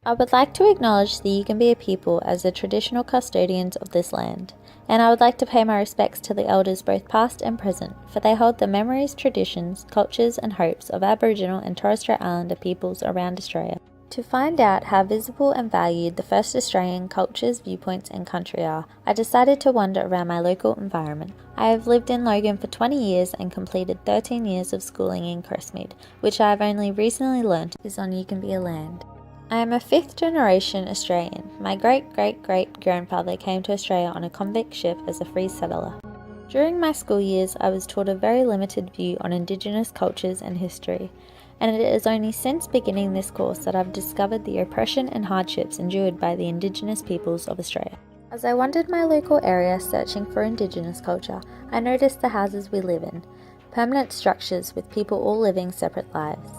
I would like to acknowledge the Yugambeh people as the traditional custodians of this land, and I would like to pay my respects to the elders both past and present, for they hold the memories, traditions, cultures and hopes of Aboriginal and Torres Strait Islander peoples around Australia. To find out how visible and valued the first Australian cultures, viewpoints and country are, I decided to wander around my local environment. I have lived in Logan for 20 years and completed 13 years of schooling in Crestmead, which I have only recently learnt is on Yugambeh land. I am a fifth generation Australian. My great-great-great-grandfather came to Australia on a convict ship as a free settler. During my school years, I was taught a very limited view on Indigenous cultures and history, and it is only since beginning this course that I've discovered the oppression and hardships endured by the Indigenous peoples of Australia. As I wandered my local area searching for Indigenous culture, I noticed the houses we live in, permanent structures with people all living separate lives.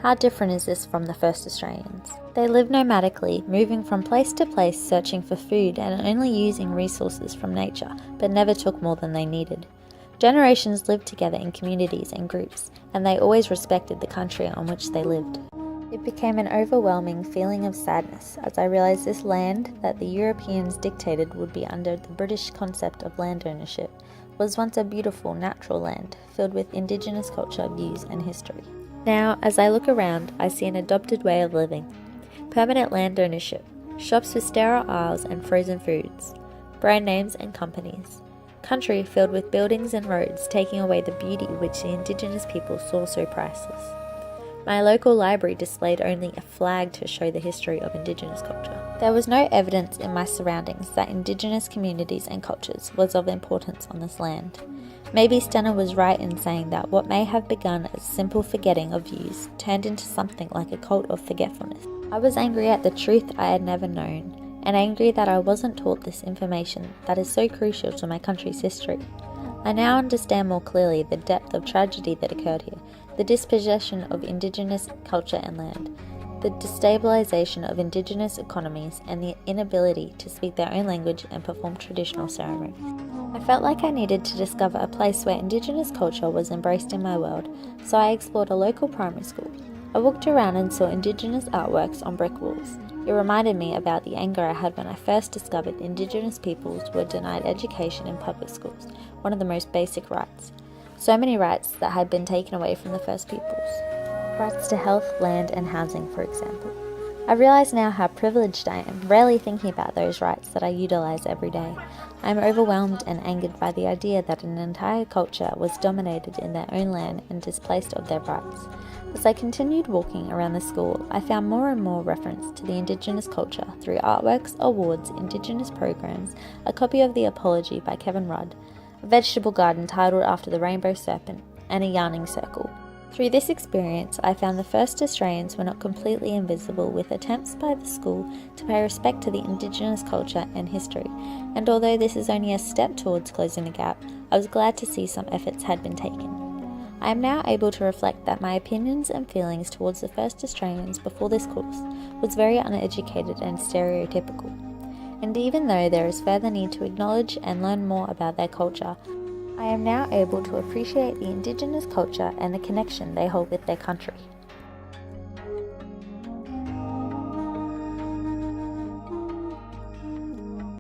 How different is this from the first Australians? They lived nomadically, moving from place to place searching for food and only using resources from nature, but never took more than they needed. Generations lived together in communities and groups, and they always respected the country on which they lived. It became an overwhelming feeling of sadness as I realised this land that the Europeans dictated would be under the British concept of land ownership was once a beautiful natural land filled with Indigenous culture, views and history. Now, as I look around, I see an adopted way of living. Permanent land ownership, shops with sterile aisles and frozen foods, brand names and companies. Country filled with buildings and roads taking away the beauty which the Indigenous people saw so priceless. My local library displayed only a flag to show the history of Indigenous culture. There was no evidence in my surroundings that Indigenous communities and cultures was of importance on this land. Maybe Stenner was right in saying that what may have begun as simple forgetting of views turned into something like a cult of forgetfulness. I was angry at the truth I had never known, and angry that I wasn't taught this information that is so crucial to my country's history. I now understand more clearly the depth of tragedy that occurred here, the dispossession of Indigenous culture and land, the destabilisation of Indigenous economies, and the inability to speak their own language and perform traditional ceremonies. I felt like I needed to discover a place where Indigenous culture was embraced in my world, so I explored a local primary school. I walked around and saw Indigenous artworks on brick walls. It reminded me about the anger I had when I first discovered Indigenous peoples were denied education in public schools, one of the most basic rights. So many rights that had been taken away from the first peoples. Rights to health, land and housing, for example. I realise now how privileged I am, rarely thinking about those rights that I utilise every day. I am overwhelmed and angered by the idea that an entire culture was dominated in their own land and displaced of their rights. As I continued walking around the school, I found more and more reference to the Indigenous culture through artworks, awards, Indigenous programs, a copy of The Apology by Kevin Rudd, a vegetable garden titled after the rainbow serpent, and a yarning circle. Through this experience, I found the first Australians were not completely invisible, with attempts by the school to pay respect to the Indigenous culture and history, and although this is only a step towards closing the gap, I was glad to see some efforts had been taken. I am now able to reflect that my opinions and feelings towards the first Australians before this course was very uneducated and stereotypical, and even though there is further need to acknowledge and learn more about their culture, I am now able to appreciate the Indigenous culture and the connection they hold with their country.